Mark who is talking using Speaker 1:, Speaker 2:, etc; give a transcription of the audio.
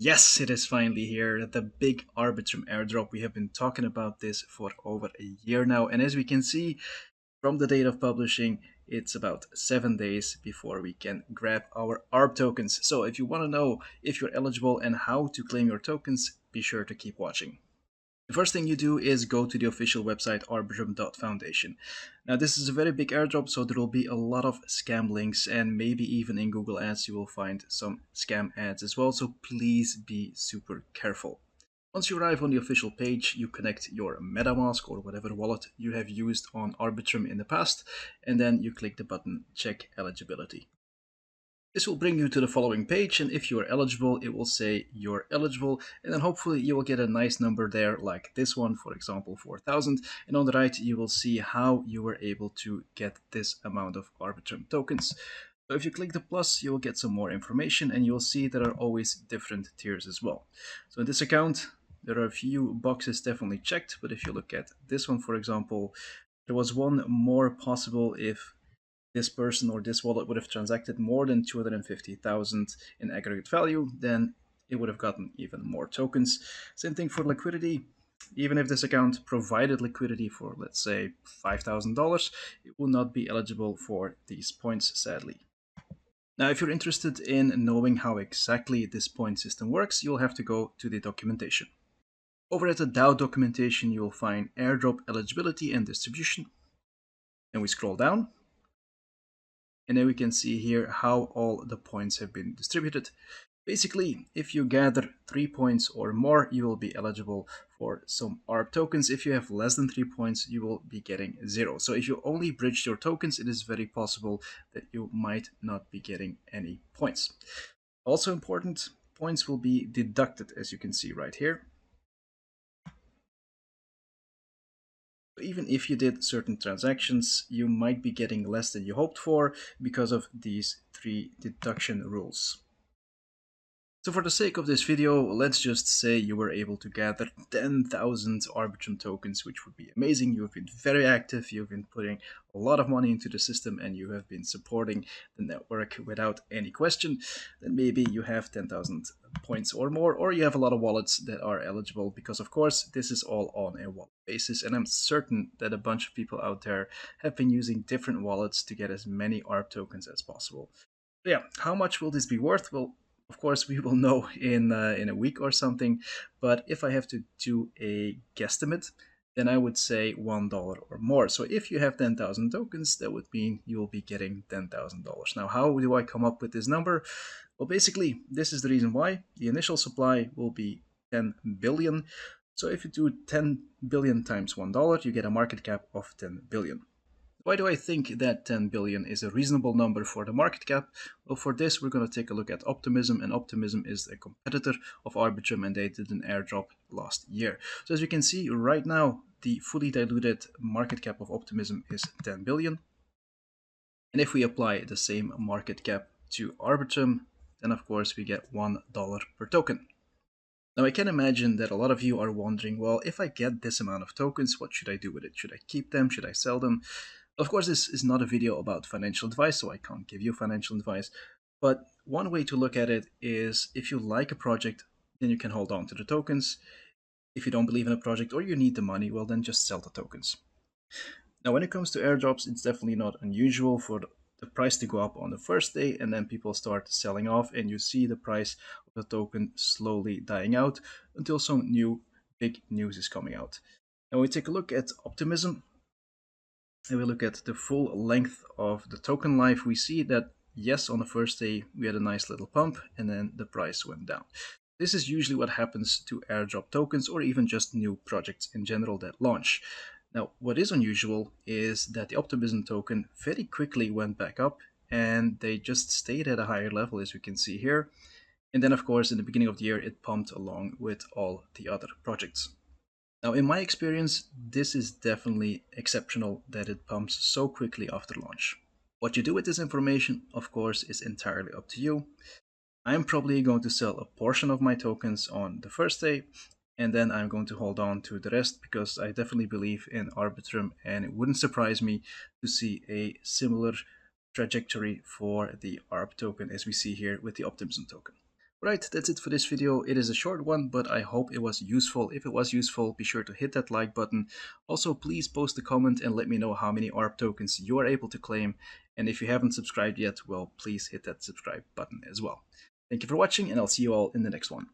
Speaker 1: Yes, it is finally here. The big Arbitrum airdrop. We have been talking about this for over a year now. And as we can see from the date of publishing, it's about 7 days before we can grab our ARB tokens. So if you want to know if you're eligible and how to claim your tokens, be sure to keep watching. The first thing you do is go to the official website arbitrum.foundation. Now this is a very big airdrop, so there will be a lot of scam links, and maybe even in Google Ads you will find some scam ads as well, so please be super careful. Once you arrive on the official page, you connect your MetaMask or whatever wallet you have used on Arbitrum in the past, and then you click the button Check Eligibility. This will bring you to the following page, and if you are eligible, it will say you're eligible, and then hopefully you will get a nice number there, like this one, for example, 4,000, and on the right you will see how you were able to get this amount of Arbitrum tokens. So if you click the plus, you will get some more information, and you'll see there are always different tiers as well. So in this account, there are a few boxes definitely checked, but if you look at this one, for example, there was one more possible if this person or this wallet would have transacted more than 250,000 in aggregate value, then it would have gotten even more tokens. Same thing for liquidity. Even if this account provided liquidity for, let's say, $5,000, it will not be eligible for these points, sadly. Now, if you're interested in knowing how exactly this point system works, you'll have to go to the documentation. Over at the DAO documentation, you'll find airdrop eligibility and distribution. And we scroll down, and then we can see here how all the points have been distributed. Basically, if you gather 3 points or more, you will be eligible for some ARB tokens. If you have less than 3 points, you will be getting 0. So if you only bridged your tokens, it is very possible that you might not be getting any points. Also important, points will be deducted, as you can see right here. Even if you did certain transactions, you might be getting less than you hoped for because of these 3 deduction rules. So for the sake of this video, let's just say you were able to gather 10,000 Arbitrum tokens, which would be amazing. You have been very active, you've been putting a lot of money into the system, and you have been supporting the network without any question. Then maybe you have 10,000 points or more, or you have a lot of wallets that are eligible, because of course this is all on a wallet basis, and I'm certain that a bunch of people out there have been using different wallets to get as many ARB tokens as possible. Yeah, how much will this be worth? Well, of course, we will know in a week or something. But if I have to do a guesstimate, then I would say $1 or more. So if you have 10,000 tokens, that would mean you will be getting $10,000. Now, how do I come up with this number? Well, basically, this is the reason why. The initial supply will be 10 billion. So if you do 10 billion times $1, you get a market cap of 10 billion. Why do I think that 10 billion is a reasonable number for the market cap? Well, for this, we're going to take a look at Optimism, and Optimism is a competitor of Arbitrum, and they did an airdrop last year. So as you can see right now, the fully diluted market cap of Optimism is 10 billion. And if we apply the same market cap to Arbitrum, then of course we get $1 per token. Now I can imagine that a lot of you are wondering, well, if I get this amount of tokens, what should I do with it? Should I keep them? Should I sell them? Of course, this is not a video about financial advice, so I can't give you financial advice. But one way to look at it is if you like a project, then you can hold on to the tokens. If you don't believe in a project or you need the money, well, then just sell the tokens. Now, when it comes to airdrops, it's definitely not unusual for the price to go up on the first day, and then people start selling off, and you see the price of the token slowly dying out until some new big news is coming out. And when we take a look at Optimism, and we look at the full length of the token life, we see that yes, on the first day we had a nice little pump, and then the price went down. This is usually what happens to airdrop tokens or even just new projects in general that launch. Now, what is unusual is that the Optimism token very quickly went back up, and they just stayed at a higher level, as we can see here. And then, of course, in the beginning of the year, it pumped along with all the other projects. Now, in my experience, this is definitely exceptional that it pumps so quickly after launch. What you do with this information, of course, is entirely up to you. I'm probably going to sell a portion of my tokens on the first day, and then I'm going to hold on to the rest because I definitely believe in Arbitrum, and it wouldn't surprise me to see a similar trajectory for the ARB token as we see here with the Optimism token. Right, that's it for this video. It is a short one, but I hope it was useful. If it was useful, be sure to hit that like button. Also, please post a comment and let me know how many ARB tokens you are able to claim. And if you haven't subscribed yet, well, please hit that subscribe button as well. Thank you for watching, and I'll see you all in the next one.